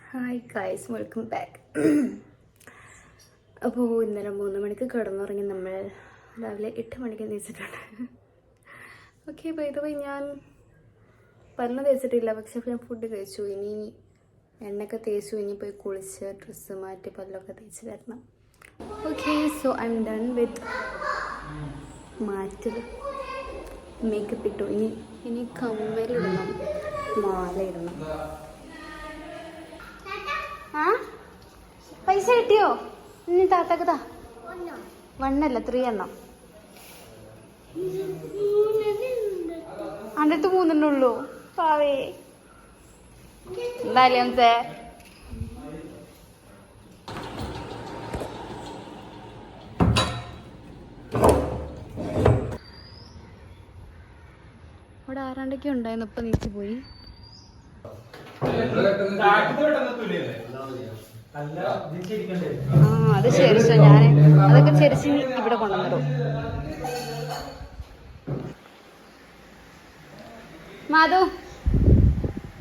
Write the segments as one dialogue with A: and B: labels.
A: Hi guys, welcome back. അപ്പോൾ ഇന്നലെ 3 മണിക്ക് കിടന്നുറങ്ങി നമ്മൾ രാവിലെ 8 മണിക്ക് എണീച്ചിട്ടുണ്ട്. ഓക്കെ, ബൈ ദ വേ ഞാൻ പല്ല് തേച്ചിട്ടില്ല, പക്ഷെ ഞാൻ ഫുഡ് കഴിച്ചു. ഇനി എണ്ണയൊക്കെ തേച്ചു, ഇനി പോയി കുളിച്ച് ഡ്രസ്സ് മാറ്റി പല്ലൊക്കെ തേച്ച് വരണം. Okay, so I am done with മാറ്റൽ. മേക്കപ്പ് ഇട്ടു. ഇനി കമ്മലിടണം, മാല ഇടണം. ആ പൈസ കിട്ടിയോ? ഇനി താത്തക്കതാ 1 അല്ല 3 എണ്ണം. അണ്ടത്ത് 3 എണ്ണേ ഉള്ളൂ. പാവേ എന്തായാലും അവിടെ ആരാണ്ടൊക്കെ ഉണ്ടായിരുന്നു, ഇപ്പൊ നീച്ചു പോയി. അത് ശരിച്ചോ, ഞാൻ അതൊക്കെ ചെരിച്ച് ഇവിടെ കൊണ്ടുവന്നിടും. മാധു,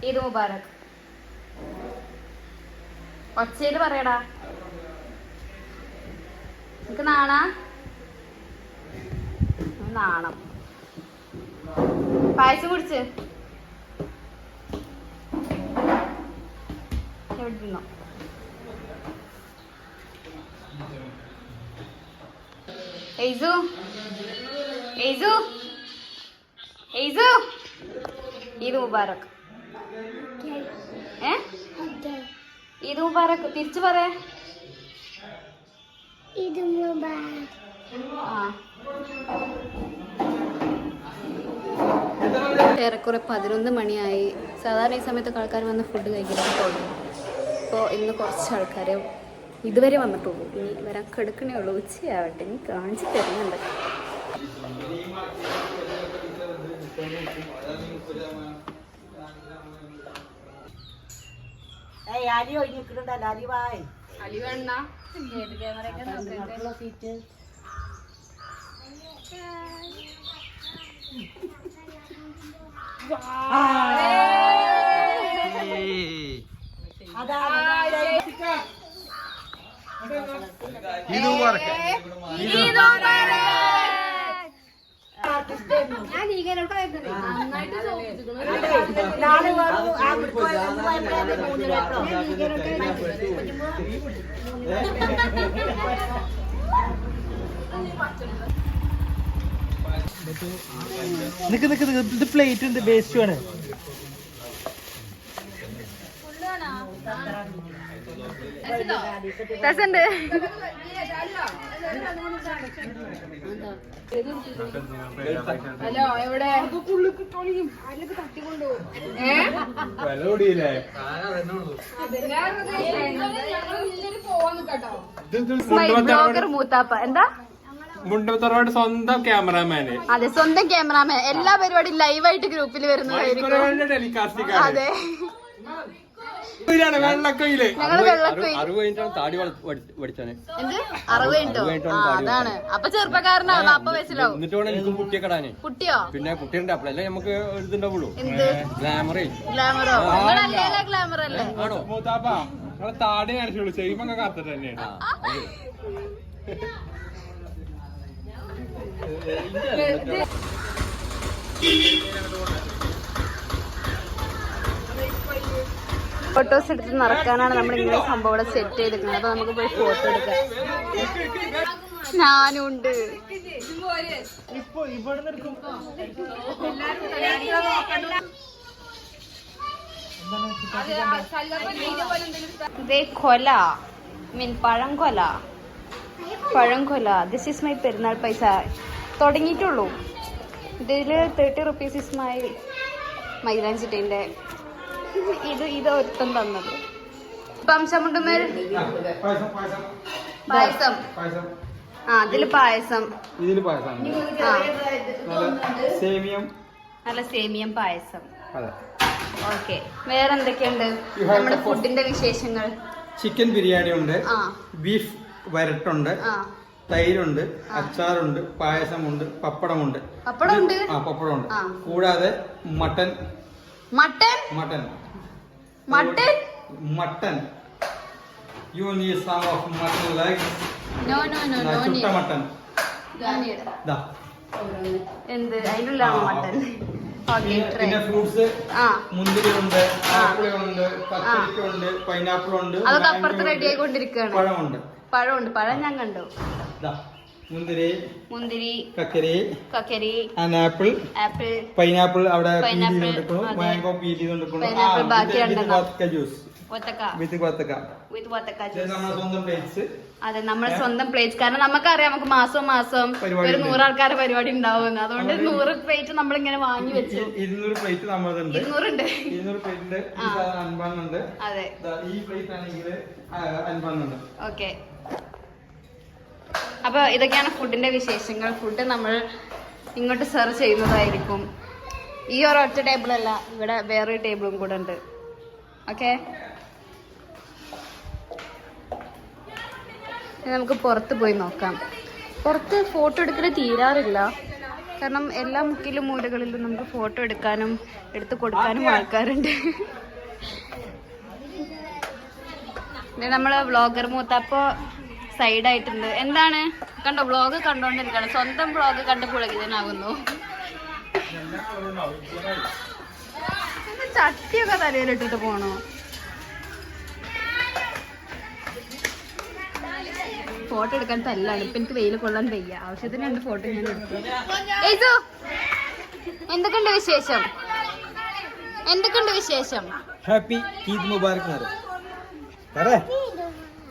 A: ഈദ് മുബാറക്. ഒച്ചയില് പറയടാ. നിനക്ക് നാണം. പായസം കുടിച്ച് എവിടെ നിന്നോ? ഈദ് മുബാറക്. ഈദ് മുബാറക് തിരിച്ചു പറ. ഏറെക്കുറെ 11 മണിയായി. സാധാരണ ഈ സമയത്തൊക്കെ ആൾക്കാർ വന്ന് ഫുഡ് കഴിക്കാനൊക്കെ തുടങ്ങും. ഇപ്പോൾ ഇന്ന് കുറച്ച് ആൾക്കാർ ഇതുവരെ വന്നിട്ടുള്ളൂ. ഇനി വരാൻ കിടക്കണേ ഉള്ളൂ. ഉച്ചയാവട്ടെ, ഇനി കാണിച്ച് തരുന്നുണ്ട്.
B: ഇത് പ്ലേറ്റ് ഉണ്ട്, വേസ്റ്റ് ആണ്.
A: ഹലോ, എവിടെ മൂത്താപ്പ? എന്താ
B: മുണ്ടത്തറവാട് സ്വന്തം ക്യാമറാമാന്?
A: അതെ, സ്വന്തം ക്യാമറാമാൻ. എല്ലാ പരിപാടിയും ലൈവായിട്ട് ഗ്രൂപ്പിൽ വരുന്നതായിരിക്കും.
B: ടെലികാസ്റ്റിംഗ്.
A: അതെ,
B: വെള്ളക്കൊയില്.
A: ഞങ്ങള് വെള്ളക്കൊയിൽ.
B: എന്ത്
A: 60 അതാണ്. അപ്പൊ ചെറുപ്പക്കാരനാണ്, അപ്പൊ വയസ്സിലാവും.
C: എന്നിട്ട് വേണം എനിക്ക് കുട്ടിയെ
A: കുട്ടിയോ?
C: പിന്നെ കുട്ടിയുടെ അപ്പഴല്ലേ നമുക്ക് ഇതുണ്ടാവുള്ളൂ.
A: എന്ത് ഗ്ലാമറോ? നിങ്ങളല്ലേ ഗ്ലാമർ അല്ലേ?
C: ആണോ?
B: മൂത്താപ്പ നിങ്ങളെ താടി കാണിച്ചോളൂ, ചെയ്യുമ്പോ കാത്തിട്ട് തന്നെയാണ്.
A: ഫോട്ടോസ് എടുത്ത് നടക്കാനാണ് നമ്മൾ ഇങ്ങനെ സംഭവം ഇവിടെ സെറ്റ് ചെയ്തിരിക്കുന്നത്. അപ്പൊ നമുക്ക് പോയി ഫോട്ടോ എടുക്കാം. ഞാനുണ്ട്. ഇതേ കൊല, പഴംകൊല. ദിസ് ഈസ് മൈ പെരുന്നാൾ പൈസ. തുടങ്ങിയിട്ടുള്ളൂ. ഇതില് 30 rupees ഇസ് മൈ മൈലാഞ്ചിട്ടിന്റെ. ഇത് ഒരുത്തം തന്നത്. പംശമുണ്ടുമേൽ പായസം. അതില് പായസം. നല്ല സേമിയം പായസം. ഓക്കെ, വേറെന്തൊക്കെയുണ്ട് നമ്മുടെ ഫുഡിന്റെ വിശേഷങ്ങൾ?
D: ചിക്കൻ ബിരിയാണി ഉണ്ട്, ബീഫ് വരട്ടുണ്ട്, തൈരുണ്ട്, അച്ചാറുണ്ട്, പായസമുണ്ട്, പപ്പടമുണ്ട്.
A: പപ്പടമുണ്ട്.
D: കൂടാതെ mutton.
A: Mutton?
D: Mutton
A: mutton
D: mutton. You need some of mutton legs.
A: No,
D: ചുട്ട മട്ടൻ. ദാ.
A: എന്ത് അതിനുള്ളാണോ മട്ടൻ? ഓക്കെ,
D: പിന്നെ ഫ്രൂട്ട്സ്
A: ആ,
D: മുന്തിരി ഉണ്ട്, ആപ്പിൾ ഉണ്ട്, കത്തിരിക്ക ഉണ്ട്, പൈനാപ്പിൾ ഉണ്ട്,
A: അതൊക്കെ അപ്പുറത്ത് റെഡി ആയിക്കൊണ്ടിരിക്കുകയാണ്.
D: പഴമുണ്ട്.
A: പഴം ഞാൻ കണ്ടു.
D: ദാ, മുന്തിരി, കക്കരി,
A: ആപ്പിൾ,
D: പൈനാപ്പിൾ അവിടെ
A: Pineapple,
D: മാംഗോ പീൽ ചെയ്തോണ്ടിരിക്കുന്നു.
A: Pineapple ബാക്കി രണ്ടെണ്ണം.
D: ജ്യൂസ് വിത്ത് വത്തക്ക. നമ്മുടെ സ്വന്തം പ്ലേറ്റ്സ്.
A: അതെ, നമ്മുടെ സ്വന്തം പ്ലേറ്റ്. കാരണം നമുക്കറിയാം നമുക്ക് മാസം ഒരു 100 ആൾക്കാരെ പരിപാടി ഉണ്ടാവും. അതുകൊണ്ട് 100 പ്ലേറ്റ് നമ്മളിങ്ങനെ വാങ്ങി വെച്ചു.
D: 200 പ്ലേറ്റ് നമ്മളുണ്ട്.
A: 200
D: പ്ലേറ്റിന്റെ അൻപണ്ണുണ്ട്.
A: അതെ,
D: ഈ പ്ലേറ്റ് ആണെങ്കിൽ അൻപണ്ണുണ്ട്.
A: ഓക്കെ. അപ്പൊ ഇതൊക്കെയാണ് ഫുഡിന്റെ വിശേഷങ്ങൾ. ഫുഡ് നമ്മൾ ഇങ്ങോട്ട് സെർവ് ചെയ്യുന്നതായിരിക്കും. ഈ ഒരൊറ്റ ടേബിളല്ല, ഇവിടെ വേറൊരു ടേബിളും കൂടെ ഉണ്ട്. ഓക്കെ, നമുക്ക് പുറത്ത് പോയി നോക്കാം. പുറത്ത് ഫോട്ടോ എടുക്കൽ തീരാറില്ല. കാരണം എല്ലാ മുക്കിലും മൂലകളിലും നമുക്ക് ഫോട്ടോ എടുക്കാനും എടുത്ത് കൊടുക്കാനും ആൾക്കാരുണ്ട്. നമ്മള് വ്ളോഗർ മൂത്തപ്പോ സൈഡായിട്ടുണ്ട്. എന്താണ് കണ്ടോ, വ്ളോഗ് കണ്ടോണ്ടിരിക്കണം. സ്വന്തം വ്ളോഗ് കണ്ട് പുളകിതനാകുന്നു. ചട്ടിയൊക്കെ തലയിലിട്ടിട്ട് പോണോ? ഫോട്ടോ എടുക്കാൻ തല്ലാണ്. ഇപ്പൊ എനിക്ക് വെയിൽ കൊള്ളാൻ വയ്യ. ആവശ്യത്തിന് 2 ഫോട്ടോ ഞാൻ എടുത്തു. എന്തൊക്കെയുണ്ട് വിശേഷം?
D: ഹാപ്പി ഈദ് മുബാറക്.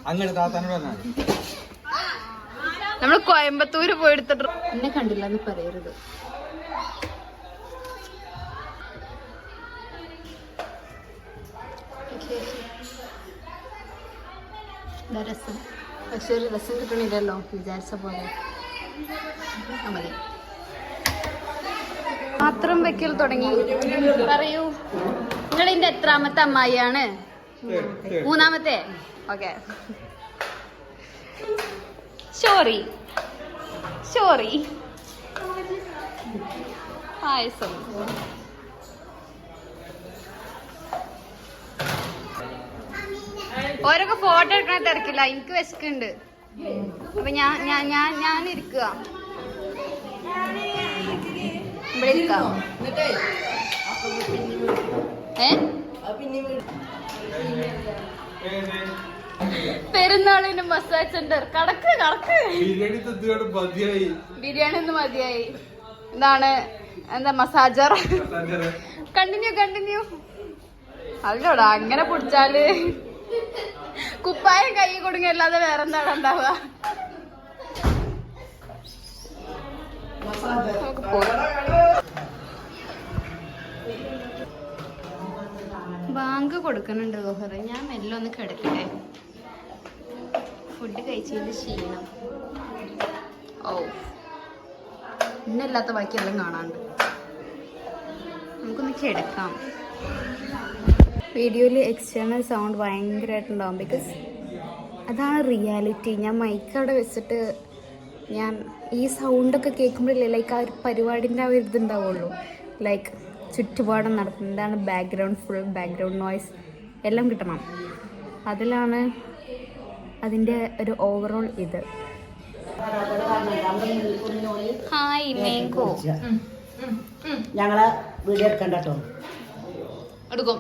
D: അങ്ങനെ താത്താനോട്
A: നമ്മള് കോയമ്പത്തൂര് പോയെടുത്തിട്ട് എന്നെ കണ്ടില്ല എന്ന് പറയരുത്. രസം, പക്ഷെ ഒരു രസം കിട്ടണില്ലല്ലോ വിചാരിച്ച പോലെ. മതി, പാത്രം വെക്കൽ തുടങ്ങി. പറയൂ, നിങ്ങൾ ഇതിന്റെ എത്രാമത്തെ അമ്മായിയാണ്? 3ാമത്തെ. ഓക്കെ, ഷോറി പായസം. ഓരൊക്കെ ഫോട്ടോ എടുക്കണ തിരക്കില്ല, എനിക്ക് വിശക്കുണ്ട്. അപ്പൊ ഞാൻ ഇരിക്കുക, ഇവിടെ ഇരിക്കാം. പെരുന്നാളിന് മസാജ് സെന്റർ. കടക്ക് ബിരിയാണി ഒന്ന് മതിയായി. എന്താണ് മസാജർ? കണ്ടിന്യൂ. അല്ലോടാ, അങ്ങനെ പിടിച്ചാല് കുപ്പായം കൈ കൊടുങ്ങ, അല്ലാതെ വേറെന്താണ് ഉണ്ടാവുക? ബാങ്ക് കൊടുക്കുന്നുണ്ട് ഗോഹറ്. ഞാൻ മെല്ലെ ഒന്ന് കിടക്കട്ടെ. ഫുഡ് കഴിച്ചതിന്റെ ക്ഷീണം. ഓ, ഇന്നല്ലാത്ത ബാക്കിയെല്ലാം കാണാണ്ട്. നമുക്കൊന്ന് കിടക്കാം. വീഡിയോയിൽ എക്സ്റ്റേണൽ സൗണ്ട് ഭയങ്കരമായിട്ടുണ്ടാവും. ബിക്കോസ് അതാണ് റിയാലിറ്റി. ഞാൻ മൈക്ക് അവിടെ വെച്ചിട്ട് ഞാൻ ഈ സൗണ്ടൊക്കെ കേൾക്കുമ്പോഴല്ലേ ലൈക്ക് ആ ഒരു പരിപാടിൻ്റെ ആ ഒരു ഇതുണ്ടാവുള്ളൂ. ലൈക്ക് ചുറ്റുപാടും നടക്കുന്നതാണ് ബാക്ക്ഗ്രൗണ്ട്, ഫുൾ ബാക്ക്ഗ്രൗണ്ട് നോയ്സ് എല്ലാം കിട്ടണം. അതിലാണ് അതിൻ്റെ ഒരു ഓവറോൾ ഇത്. Hi mango.
E: ഞങ്ങളെ വീഡിയോ എടുക്കണ്ട കേട്ടോ.
A: എടുക്കും.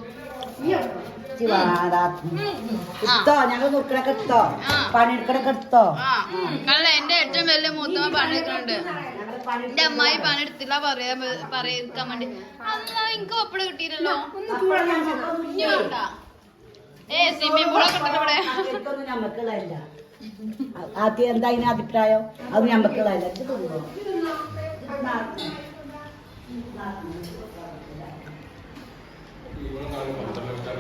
E: എടുത്തോ, ഞങ്ങൾ നോക്കണൊക്കെ എടുത്തോ, പണിയെടുക്കണൊക്കെ എടുത്തോ.
A: അല്ല, എന്റെ ഏറ്റവും വലിയ മൂത്തമ്മ പണിയെടുക്കുന്നുണ്ട്. എന്റെ അമ്മായി പണിയെടുത്തില്ല പറയാൻ വേണ്ടി. അല്ല, എനിക്ക് ഒപ്പട കിട്ടിയില്ലല്ലോ. സ്വിമ്മിംഗ് പൂളൊക്കെ ഉണ്ടല്ലോ ഇവിടെ.
E: ഞമ്മക്കുള്ളതല്ല. ആദ്യം എന്താ അതിന് അഭിപ്രായം? അത് ഞമ്മക്കുള്ളതല്ല.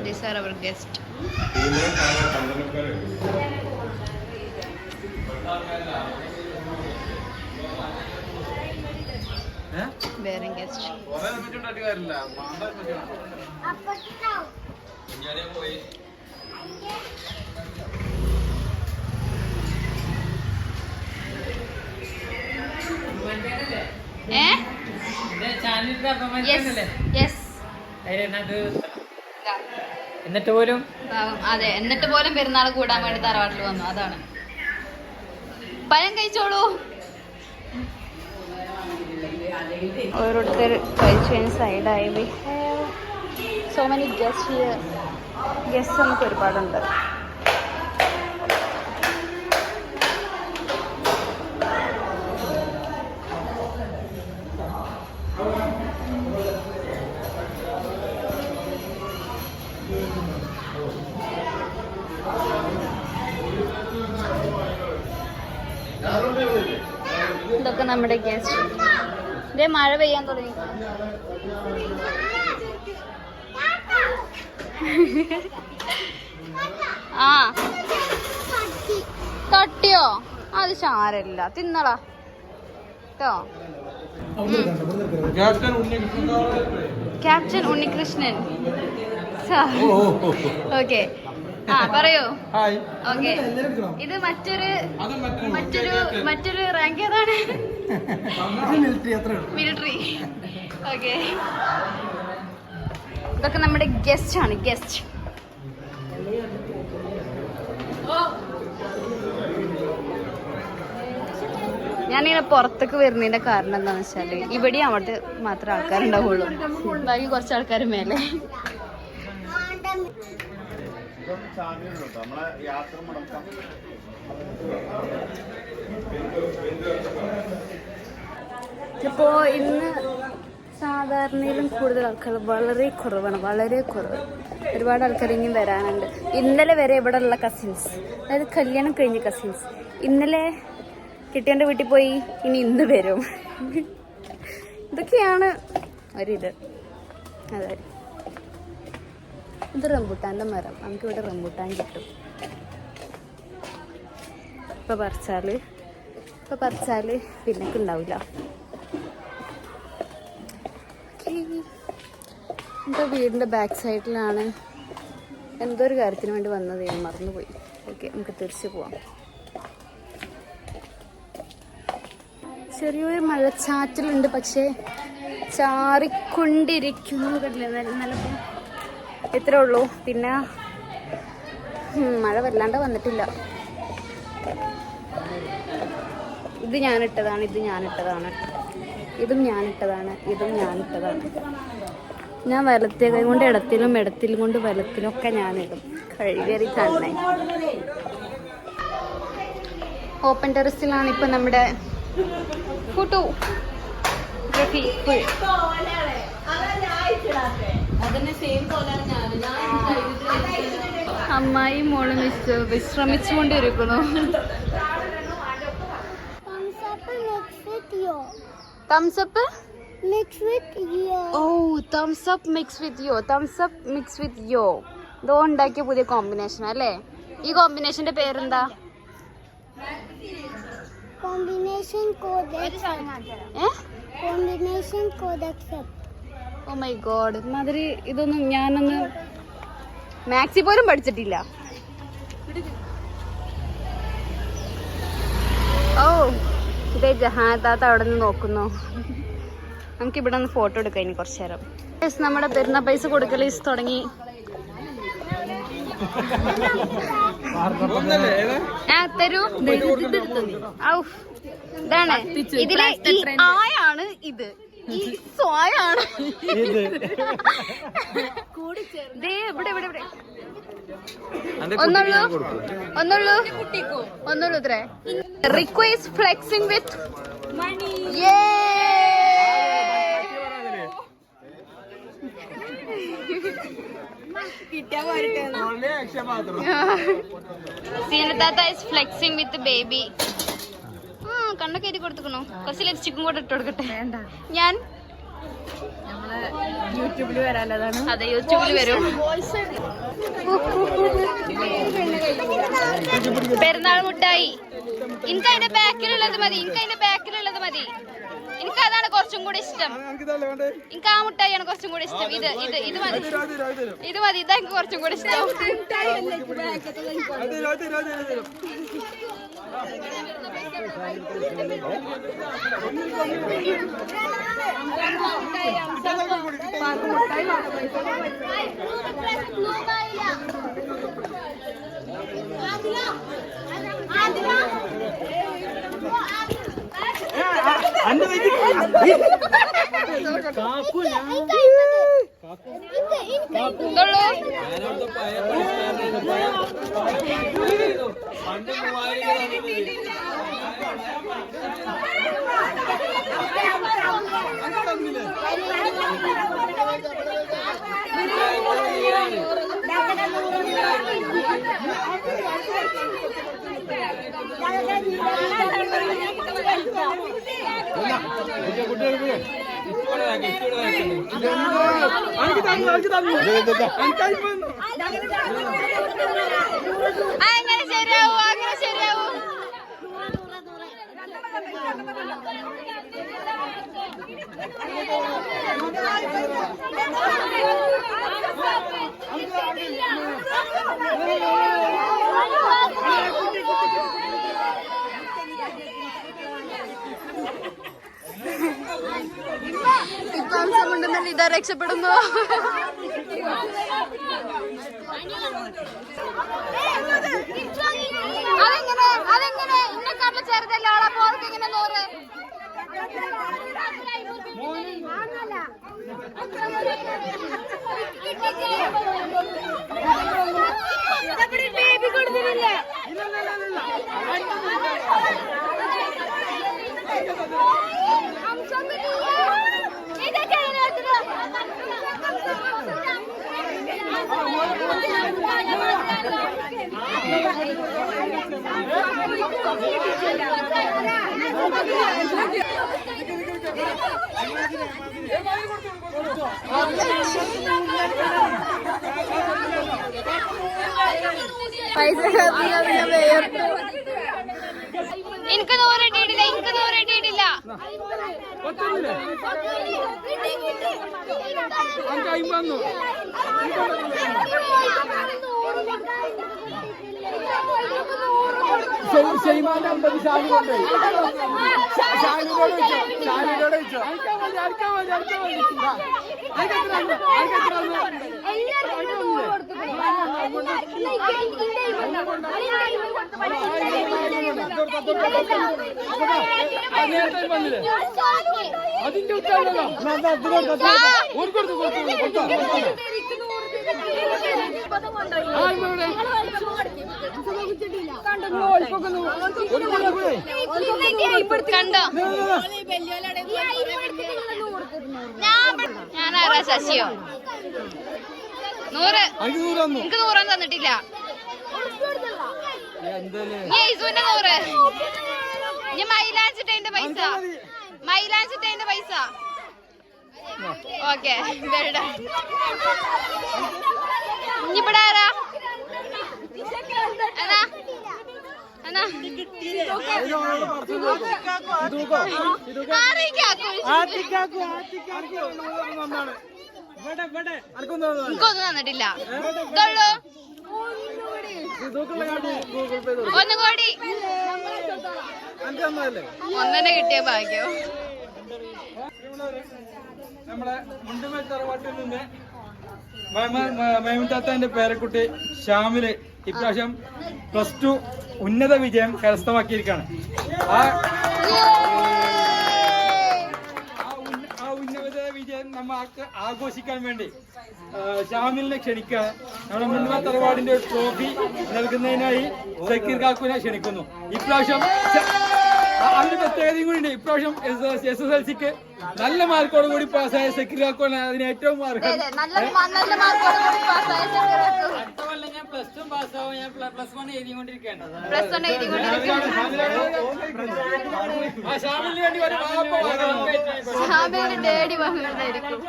A: These are our guests. Bearing guest. Yes.
F: എന്നിട്ട് പോലും
A: അതെ, എന്നിട്ട് പോലും പെരുന്നാൾ കൂടാൻ വേണ്ടി തറവാട്ടിൽ വന്നു. അതാണ്. പഴം കഴിച്ചോളൂ. ഓരോരുത്തർ കഴിച്ചു സൈഡായി. സോ മെനി ഗസ്റ്റ് നമുക്ക് ഒരുപാടുണ്ട്. ഇതൊക്കെ നമ്മുടെ ഗസ്റ്റ്. ഇതേ മഴ പെയ്യാൻ തുടങ്ങി. ആ തട്ടിയോ? അത് സാരമില്ല, തിന്നളാ കേട്ടോ. ക്യാപ്റ്റൻ ഉണ്ണികൃഷ്ണൻ. ഓക്കെ, ആ പറയൂ. ഓക്കെ, ഇത് മറ്റൊരു റാങ്ക് ഏതാണ്? മിലിറ്ററി. ഓക്കെ, ഇതൊക്കെ നമ്മുടെ ഗസ്റ്റ് ആണ്. ഗസ്റ്റ് ഞാനിങ്ങനെ പുറത്തേക്ക് വരുന്നതിന്റെ കാരണം എന്താന്ന് വെച്ചാല് ഇവിടെ അങ്ങോട്ട് മാത്രമേ ആൾക്കാരുണ്ടാവുള്ളൂ, ബാക്കി കുറച്ച് ആൾക്കാർ മേലെ. ഇപ്പോ ഇന്ന് സാധാരണയിലും കൂടുതൽ ആൾക്കാർ വളരെ കുറവാണ്, വളരെ കുറവ്. ഒരുപാട് ആൾക്കാർ ഇനിയും വരാനുണ്ട്. ഇന്നലെ വരെ ഇവിടെ ഉള്ള കസിൻസ്, അതായത് കല്യാണം കഴിഞ്ഞ കസിൻസ്, ഇന്നലെ കിട്ടിയൻ്റെ വീട്ടിൽ പോയി, ഇനി ഇന്ന് വരും. ഇതൊക്കെയാണ് ഒരിത്. അതെ, ഇത് റംബുട്ടാൻ്റെ മരം. നമുക്കിവിടെ റംബുട്ടാൻ കിട്ടും. ഇപ്പം പറിച്ചാൽ പിന്നൊക്കെ ഉണ്ടാവില്ല. എൻ്റെ വീടിൻ്റെ ബാക്ക് സൈഡിലാണ്. എന്തോ ഒരു കാര്യത്തിന് വേണ്ടി വന്നത്, ഞാൻ മറന്നുപോയി. ഓക്കെ, നമുക്ക് തിരിച്ചു പോവാം. ചെറിയൊരു മഴച്ചാറ്റലുണ്ട്, പക്ഷേ ചാറിക്കൊണ്ടിരിക്കുന്നു. നല്ലപ്പോൾ ഇത്രേ ഉള്ളൂ. പിന്നെ മഴ വല്ലാണ്ട് വന്നിട്ടില്ല. ഇത് ഞാനിട്ടതാണ്, ഇത് ഞാനിട്ടതാണ്, ഇതും ഞാനിട്ടതാണ്, ഇതും ഞാനിട്ടതാണ്. ഞാൻ വലത്തേ കൈ കൊണ്ട് ഇടത്തിലും, ഇടത്തിലും കൊണ്ട് വലത്തിലൊക്കെ ഞാനിടും. കഴുകറി തന്നെ. ഓപ്പൺ ടെറസിലാണ് ഇപ്പം നമ്മുടെ ഫോട്ടോ ഗ്രഫി. അമ്മായി മോളും വിശ്രമിച്ചുകൊണ്ടിരിക്കുന്നു. Thumbs up mix with yo. Oh, thumbs up mix with yo. Thumbs up mix with yo. ഇതോ ഉണ്ടാക്കിയ പുതിയ കോമ്പിനേഷൻ അല്ലേ? ഈ കോമ്പിനേഷന്റെ പേരെന്താ?
G: Combination code accept.
A: Oh my god. മാതിരി ഇതൊന്നും ഞാനൊന്ന് മാക്സി പോലും പഠിച്ചിട്ടില്ല. ഓ, ഇതേ ജഹാനത്താത്ത അവിടെ നിന്ന് നോക്കുന്നു. നമുക്കിവിടെ നിന്ന് ഫോട്ടോ എടുക്കാം ഇനി കുറച്ചു നേരം. നമ്മുടെ പെരുന്നാൾ പൈസ കൊടുക്കൽ തുടങ്ങി. തരൂ. ഇതാണ്, ഇതിലെ ഈ ആയാണ് ഇത്, ഈ സ്വായാണ് ഇവിടെ ഒന്നുള്ളൂ ഇത്രേ. Request flexing with money. സീനത്താത്ത ഈസ് ഫ്ലെക്സിംഗ് വിത്ത് ബേബി. കണ്ണൊക്കെ എഴുതി കൊടുത്തുക്കണു. കുറച്ച് ലിപ്സ്റ്റിക്കും കൂടെ ഇട്ട് കൊടുക്കട്ടെ. ഞാൻ യൂട്യൂബിൽ വരാനതാണ്. അതെ, യൂട്യൂബിൽ വരും. പെരുന്നാൾ മുട്ടായി. എനിക്ക് അതിന്റെ ബാക്കിലുള്ളത് മതി. എനിക്ക് അതാണ് കുറച്ചും കൂടി ഇഷ്ടം. എനിക്ക് ആ മുട്ടായിയാണ് കുറച്ചും കൂടി ഇഷ്ടം. ഇത് മതി. ഇതാ എനിക്ക് കുറച്ചും കൂടി ഇഷ്ടം. അങ്ങനെ ശരിയാവൂ, അങ്ങനെ ശരിയാവൂ. ഇപ്പൊ അംശം കൊണ്ടുവന്നാൽ ഇതാ രക്ഷപ്പെടുന്നു. അതെങ്ങനെ അതെങ്ങനെ ഇന്നെക്കാട്ടിൽ ചെറുതല്ല ആളെ പോർക്ക് ഇങ്ങനെ 100. ബേബി കൊടുത്തിട്ടില്ലേ? ഇതൊക്കെ പൈസ എനിക്ക് 100 ഇട്ടിട്ടില്ല, എനിക്ക് 100 ഇട്ടിട്ടില്ല.
B: ഷെയ്മാന്റെ 50 ഷാനി കൊണ്ടുപോയി. ഷാനിനോട് വെച്ചോ. അതിന്റെ ഉത്തരവാദിത്തം
A: കണ്ടോ? ഞാനാരാ ശശിയോ? 100 എനിക്ക് 100 തന്നിട്ടില്ല. യേസുവിന്റെ 100. ഇനി മൈലാഞ്ചിട്ടതിന്റെ പൈസ. ഓക്കെ ഇവിടെ ആരാ? എനിക്കൊന്നും തന്നിട്ടില്ല. ഒന്നും കൂടി 1 കിട്ടിയ ഭാഗ്യം.
D: നമ്മുടെ മുണ്ടുമേൽ തറവാട്ടിൽ നിന്ന് മൈമുട്ടാത്തന്റെ പേരക്കുട്ടി ഷാമില് ഇപ്രാവശ്യം +2 ഉന്നത വിജയം കരസ്ഥമാക്കിയിരിക്കുകയാണ്. ആ ഉന്നത വിജയം നമുക്ക് ആഘോഷിക്കാൻ വേണ്ടി ഷാമിലിനെ ക്ഷണിക്കുകയാണ്. നമ്മുടെ മുണ്ടുമേൽ തറവാടിന്റെ ഒരു ട്രോഫി നൽകുന്നതിനായി സക്കീർ കാക്കുവിനെ ക്ഷണിക്കുന്നു. ഇപ്രാവശ്യം അതിന് പ്രത്യേകതയും കൂടി ഉണ്ട്. ഇപ്രാവശ്യം SSLCക്ക് നല്ല മാർക്കോട് കൂടി പാസ്സായ സക്കീർ കാക്കുവാണ് അതിന് ഏറ്റവും മാർക്ക്.
C: +2 പാസ്സാവും. ഞാൻ +1 എഴുതിക്കൊണ്ടിരിക്കുകയാണ്.
D: ഷാമിലിന് വേണ്ടി ഒരു
A: ഡേഡി വാങ്ങുന്നതായിരിക്കും.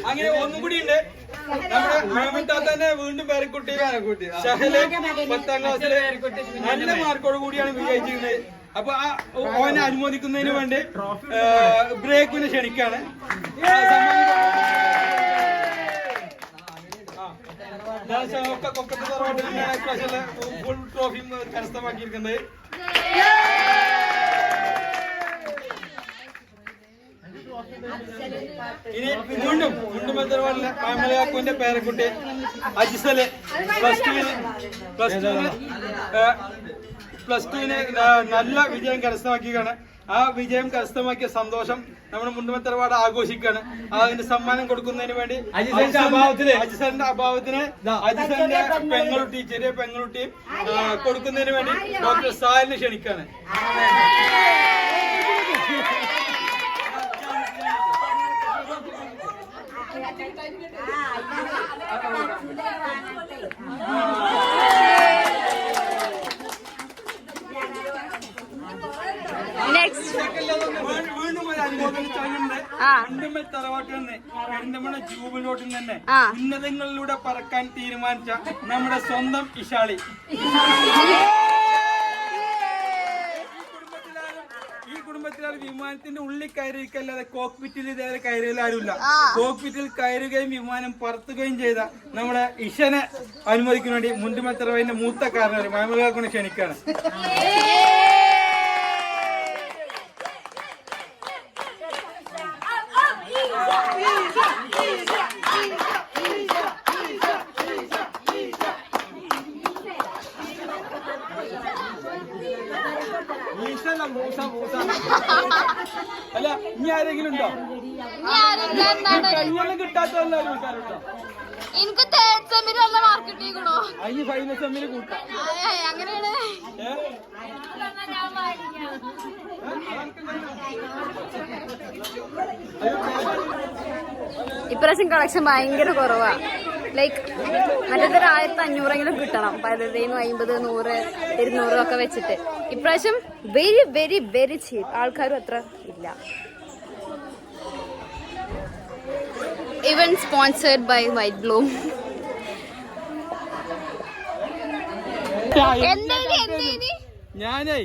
D: അങ്ങനെ ഒന്നും കൂടി ഉണ്ട്. നമ്മുടെ മാമത്താത്തന്നെ വീണ്ടും പേരക്കുട്ടി ഷഹല് 10ാം ക്ലാസ്സിലെ നല്ല മാർക്കോട് കൂടിയാണ് വിജയിച്ചിരുന്നത്. അപ്പൊ ആ ഓനെ അനുമോദിക്കുന്നതിന് വേണ്ടി ബ്രേക്കിന് ക്ഷണിക്കാണ്. കൊക്കത്ത് തറവാട്ടിലെ ഫുൾ ട്രോഫിയും കരസ്ഥമാക്കിയിരിക്കുന്നത്. ഇനി വീണ്ടും തറവാട്ടിലെ ഫാമിലിയാക്കുവിന്റെ പേരക്കുട്ടി അജിസല് പ്ലസ് ടുവിന് നല്ല വിജയം കരസ്ഥമാക്കിയാണ്. ആ വിജയം കരസ്ഥമാക്കിയ സന്തോഷം നമ്മുടെ മുണ്ടുമത്തറവാട് ആഘോഷിക്കുകയാണ്. അതിന്റെ സമ്മാനം കൊടുക്കുന്നതിന് വേണ്ടി അജിസലിന്റെ അഭാവത്തിന് അജിസലിന്റെ പെങ്ങളുട്ടി ചെറിയ പെങ്ങളുട്ടിയും കൊടുക്കുന്നതിന് വേണ്ടി ഡോക്ടർ സാലിനെ ക്ഷണിക്കാണ്. വീണ്ടും ഒരു അനുമോദന ചടങ്ങുണ്ട്. മുണ്ടുമ്മൽ തറവാട്ടിൽ നിന്ന് പെരിന്തമണ്ണ ജൂബിലോട്ടിൽ തന്നെ ഉന്നതങ്ങളിലൂടെ പറക്കാൻ തീരുമാനിച്ച നമ്മുടെ സ്വന്തം ഇഷാളി. ഈ കുടുംബത്തിലാരും വിമാനത്തിന്റെ ഉള്ളിൽ കയറിയിരിക്കല്ലാതെ കോക്പിറ്റിൽ ഇതേവരെ കയറിയാൽ ആരുമില്ല. കോക്പിറ്റിൽ കയറുകയും വിമാനം പറത്തുകയും ചെയ്ത നമ്മുടെ ഇഷനെ അനുമതിക്കുന്നതിന് വേണ്ടി മുണ്ടുമ്മൽ തറവാടിന്റെ മൂത്ത കാരണവർ മാമലകാക്കുനെ ക്ഷണിക്കാണ്. അല്ല ഇനി ആരെങ്കിലും ഉണ്ടോ? കല്യാണം കിട്ടാത്തല്ലാരും ആൾക്കാരുണ്ടോ?
A: എനിക്ക് തേർഡ് സെമ്മിൽ നല്ല മാർക്ക് കിട്ടിക്കണോ?
D: അതിന് ഫൈനൽ സെമ്മിൽ കൂട്ടാം.
A: അങ്ങനെയാണ്. ഇപ്രാവശ്യം കളക്ഷൻ ഭയങ്കര കുറവാ. ലൈക്ക് മറ്റേത് 1500 കിട്ടണം. 50, 100, 200 ഒക്കെ വെച്ചിട്ട്. ഇപ്രാവശ്യം വെരി വെരി വെരി ചീപ്പ്. ആൾക്കാരും അത്ര ഇല്ല. Event sponsored by White Bloom.
D: ഞാനേ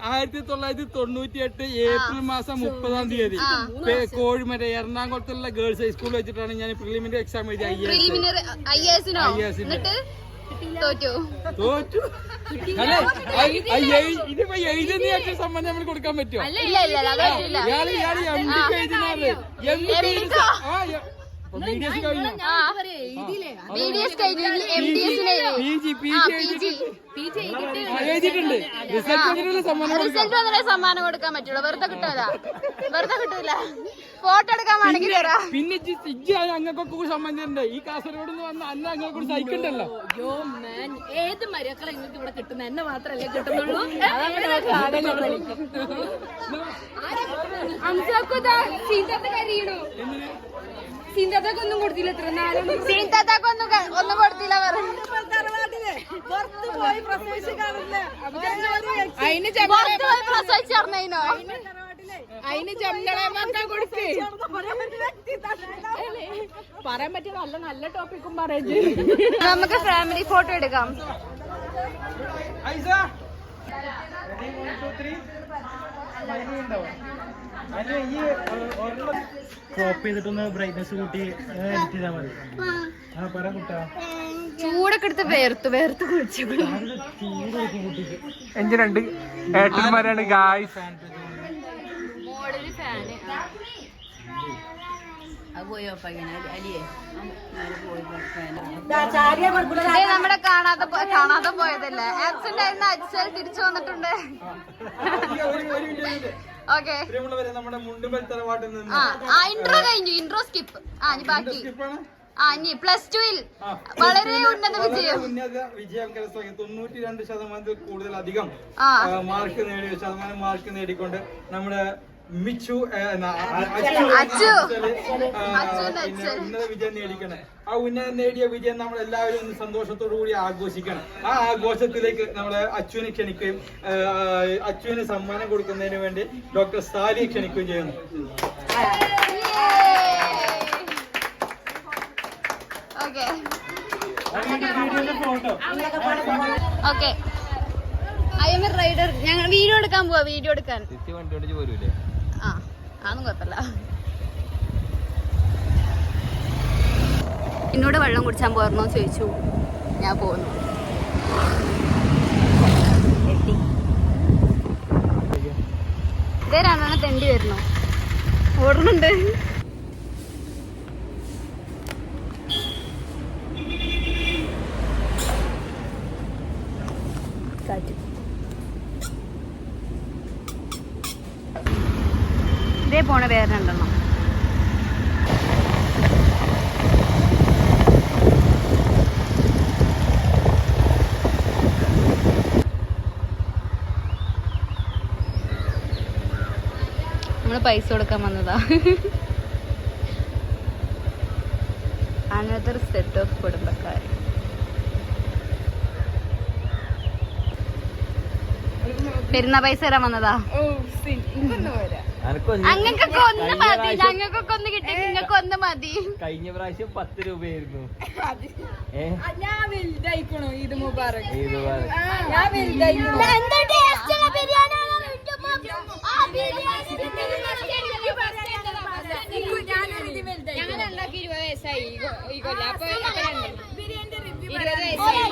D: 1998 ഏപ്രിൽ മാസം 30-ാം തീയതി മറ്റേ എറണാകുളത്തുള്ള ഗേൾസ് ഹൈസ്കൂളിൽ വെച്ചിട്ടാണ് ഞാൻ പ്രിലിമിനറി എക്സാം എഴുതി. തോറ്റു. അല്ലേ ഇതിപ്പോ എഴുതുന്ന സമ്മാനം നമ്മൾ കൊടുക്കാൻ പറ്റുമോ?
A: സമ്മാനം കൊടുക്കാൻ പറ്റുള്ളൂ. വെറുതെ കിട്ടൂല. ഫോട്ടോ എടുക്കാൻ വേണമെങ്കിൽ
D: പിന്നെ അങ്ങക്കൊക്കെ സംബന്ധിച്ചുണ്ട്. ഈ കാസർഗോഡ് നിന്ന് വന്ന അല്ല അങ്ങോട്ട് സഹിക്കണ്ടല്ലോ.
A: ഏത് മരക്കളെ നിങ്ങൾക്ക് ഇവിടെ കിട്ടുന്ന എന്നെ മാത്രല്ലേ കിട്ടുന്നുള്ളൂ. സീന്താക്കൊന്നും കൊടുത്തില്ല. ഒന്നും കൊടുത്തില്ല. പ്രസവിച്ചറിഞ്ഞോ? അതിന് പറയാൻ പറ്റിയ നല്ല ടോപ്പിക്കും പറയുന്നത്. നമുക്ക് ഫാമിലി ഫോട്ടോ എടുക്കാം.
F: ക്രോപ്പ് ചെയ്തിട്ടൊന്ന് ബ്രൈറ്റ്നസ് കൂട്ടി എഡിറ്റ് ചെയ്താൽ മതി.
A: ചൂടൊക്കെ എടുത്ത് വേർത്ത് കുളിച്ചു.
B: എഞ്ചിൻ 2 ഏട്ടന്മാരാണ് ഗായ്സ്.
A: മോഡല് ഫാന് നമ്മുടെ കാണാതെ പോയതല്ലേ. ആക്സിഡന്റ് ആയിരുന്ന അച്ഛൻ തിരിച്ചു വന്നിട്ടുണ്ട്. ഓക്കെ
D: നമ്മുടെ മുണ്ടുമൽ തറവാട്ടിൽ നിന്ന്
A: ഇൻട്രോ കഴിഞ്ഞു. Intro skip. ബാക്കി +2 വളരെ ഉന്നത വിജയം
D: കരസ്ഥമാക്കി. 92% കൂടുതലധികം മാർക്ക് നേടിക്കൊണ്ട് നമ്മുടെ മിച്ചു
A: അച്ചു.
D: ഉന്നത വിജയം നേടിക്കണേ. ആ ഉന്നതം നേടിയ വിജയം നമ്മൾ എല്ലാവരും ഒന്ന് സന്തോഷത്തോടു കൂടി ആഘോഷിക്കണം. ആ ആഘോഷത്തിലേക്ക് നമ്മളെ അച്ചുവിനെ ക്ഷണിക്കുകയും അച്ചുവിന് സമ്മാനം കൊടുക്കുന്നതിന് വേണ്ടി ഡോക്ടർ സാലിയെ ക്ഷണിക്കുകയും ചെയ്യുന്നു.
A: Okay I M A rider. ഞങ്ങൾ വീഡിയോ എടുക്കാൻ പോവാ. വീഡിയോ എടുക്കാൻ ആ അതൊന്നും കുഴപ്പമില്ല. എന്നോട് വെള്ളം കുടിച്ചാൻ പോരണോ ചോദിച്ചു. ഞാൻ പോകുന്നു. ഇതേ രണ്ടെണ്ണം തെണ്ടി വരുന്നു. ഓടുന്നുണ്ട്. ഇതേ പോണ വേറെ രണ്ടെണ്ണം. നമ്മള് പൈസ കൊടുക്കാൻ വന്നതാ. അനദർ സെറ്റ് ഓഫ് കുടുംബക്കാർ. പെരുന്നാ പൈസ തരാൻ വന്നതാ. അങ്ങക്കൊക്കെ ഒന്ന് മതി. ഞങ്ങൾക്കൊക്കെ ഒന്ന് കിട്ടി. നിങ്ങൾക്ക് ഒന്ന് മതി.
C: കഴിഞ്ഞ പ്രാവശ്യം 10 രൂപയായിരുന്നു.
H: ഞാൻ വലുതായിക്കണോ? ഈദ് മുബാറക്.
A: ഞങ്ങൾ 20 വയസ്സായി ഈ കൊല്ലം. അപ്പൊ 20 വയസ്സായി.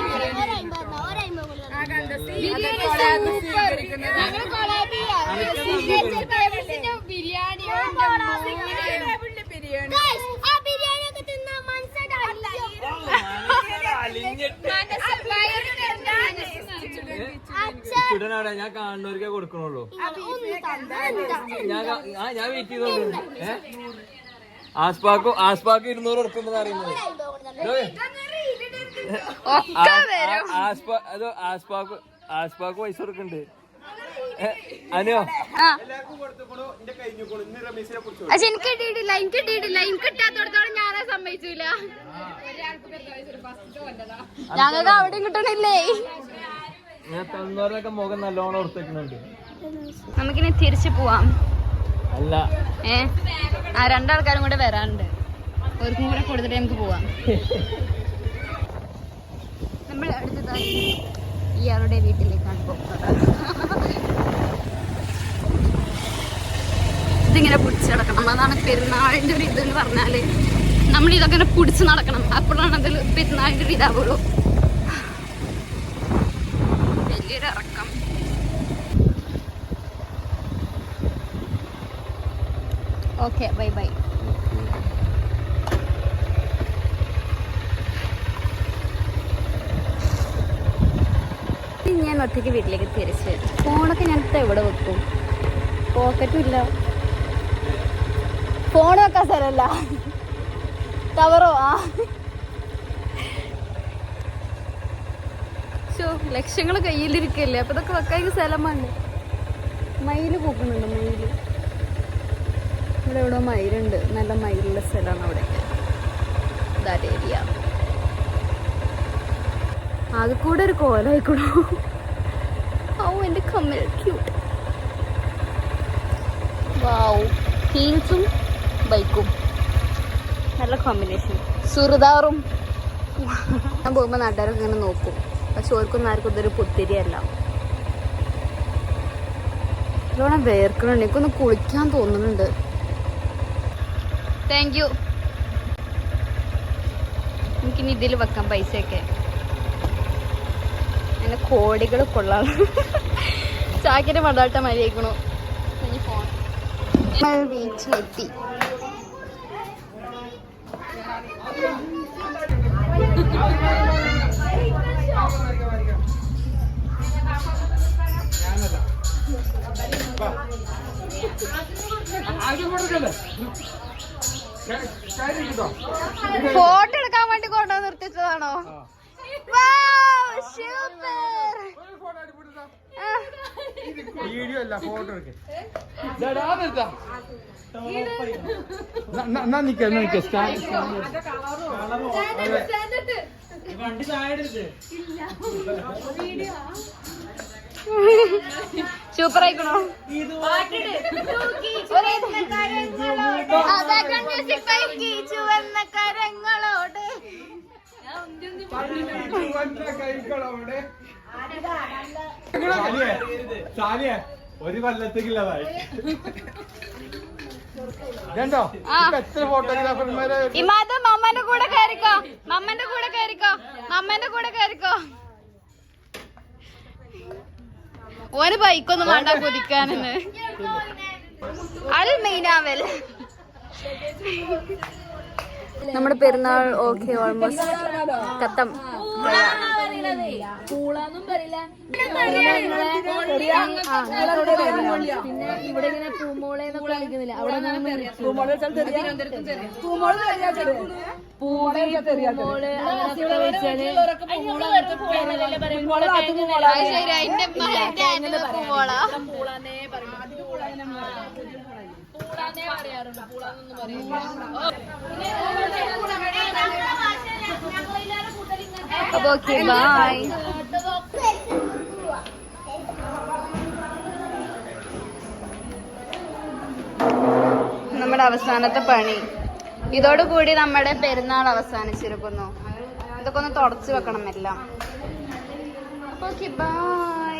C: ചുടനാടാ ഞാൻ കാണുന്നവർക്കേ കൊടുക്കണുള്ളൂ. ഞാൻ വെയിറ്റ് ചെയ്തോളൂ. ആസ്പാക്ക് 200 കൊടുക്കുമ്പോ അറിയുന്നത്. ആസ്പാക്ക് പൈസ കൊടുക്കണ്ട്. അനിയോ
A: എനിക്ക് കിട്ടിയിട്ടില്ല. എനിക്ക് കിട്ടിയിട്ടില്ല. എനിക്ക് കിട്ടാത്തോടത്തോളം ഞാനാ സമ്മതിച്ചില്ല. ഞങ്ങൾക്ക് അവിടെയും കിട്ടണില്ലേ?
C: ഞാൻ തന്നവരൊക്കെ മുഖം നല്ലോണം ഓർത്തേക്കുന്നുണ്ട്.
A: നമുക്കിനി തിരിച്ചു പോവാം.
C: അല്ല
A: രണ്ടാൾക്കാരും കൂടെ വരാനുണ്ട്. അവർക്കും കൂടെ കൊടുത്തിട്ട് നമുക്ക് പോവാം. നമ്മൾ അടുത്തതായി ഇയാളുടെ വീട്ടിലേക്കാണ് പോകുന്നത്. ഇതിങ്ങനെ പിടിച്ച് നടക്കണം. അതാണ് പെരുന്നാളിന്റെ ഒരു ഇതെന്ന് പറഞ്ഞാല്. നമ്മൾ ഇതൊക്കെ ഇങ്ങനെ പിടിച്ച് നടക്കണം. അപ്പോഴാണ് അതിൽ പെരുന്നാളിന്റെ ഒരു ഇതാവുള്ളൂ. വലിയൊരു ഇറക്കം. Okay bye bye. ഞാൻ ഒറ്റയ്ക്ക് വീട്ടിലേക്ക് തിരിച്ച്. ഫോണൊക്കെ ഞാനിപ്പോൾ എവിടെ വെക്കും? പോക്കറ്റും ഇല്ല. ഫോൺ വെക്കാൻ സ്ഥലമല്ല. ടവറോ? ലക്ഷങ്ങൾ കയ്യിലിരിക്കല്ലേ. അപ്പൊ ഇതൊക്കെ വെക്കാൻ സ്ഥലം വേണ്ട. മയില് പൂക്കുന്നുണ്ട്. മയില് ഇവിടെ എവിടെ മയിലുണ്ട്. നല്ല മയിലുള്ള സ്ഥലമാണ് അവിടെ. That area. അത് കൂടെ ഒരു കോലായിക്കോളൂ. ഓ എൻ്റെ കമ്മൽ ക്യൂട്ട്. വാവ്. ഹീൽസും ബൈക്കും നല്ല കോമ്പിനേഷൻ. സുറുദാറും. ഞാൻ പോകുമ്പോൾ നാട്ടുകാരൊക്കെ ഇങ്ങനെ നോക്കും. പക്ഷെ ഓർക്കൊന്നും ആർക്കും ഇതൊരു പുത്തിരിയല്ല. ഇതോടെ വേർക്കണുണ്ട്. എനിക്കൊന്ന് കുളിക്കാൻ തോന്നുന്നുണ്ട്. Thank you. എനിക്കിനി ഇതിൽ വെക്കാം പൈസയൊക്കെ. അങ്ങനെ കോടികൾ കൊള്ളാം. ചാക്കിന്റെ മടാട്ട മരിയേക്കണു. ഫോൺ വീട്ടിലെത്തി. ഫോട്ടോ എടുക്കാൻ വേണ്ടി കൊണ്ടുവന്ന് നിർത്തിച്ചതാണോ? സൂപ്പർ.
D: വീഡിയോ അല്ല ഫോട്ടോ എടുക്കേ
F: വണ്ടി താഴെ
A: സൂപ്പർ ആയിക്കണോ? ചുവന്ന കരങ്ങളോട്
B: ഒരു കൊല്ലത്തേക്കുള്ളതായി
D: രണ്ടോ എത്ര ഫോട്ടോഗ്രാഫർമാരെ
A: ഇമാത് മമ്മന്റെ കൂടെ കയറിക്കോ, മമ്മന്റെ കൂടെ കയറിക്കോ, മമ്മന്റെ കൂടെ കയറിക്കോ. ഓന് ബൈക്കൊന്നും വേണ്ട കുതിക്കാനെന്ന്. അൽ മീനാവൽ. നമ്മുടെ പെരുന്നാൾ ഓക്കെ ഓൾമോസ്റ്റ് കത്തം.
H: പൂളാന്നും പറയില്ല. പിന്നെ ഇവിടെ ഇങ്ങനെ പൂമോളെന്നൊക്കെ കളിക്കുന്നില്ല. അവിടെ പൂമോള്
A: അപ്പൊ ഓക്കെ ബൈ. നമ്മുടെ അവസാനത്തെ പണി ഇതോടുകൂടി നമ്മുടെ പെരുന്നാൾ അവസാനിച്ചിരിക്കുന്നു. ഇതൊക്കെ ഒന്ന് തുടച്ചു വെക്കണം എല്ലാം. അപ്പൊ ഓക്കെ ബൈ.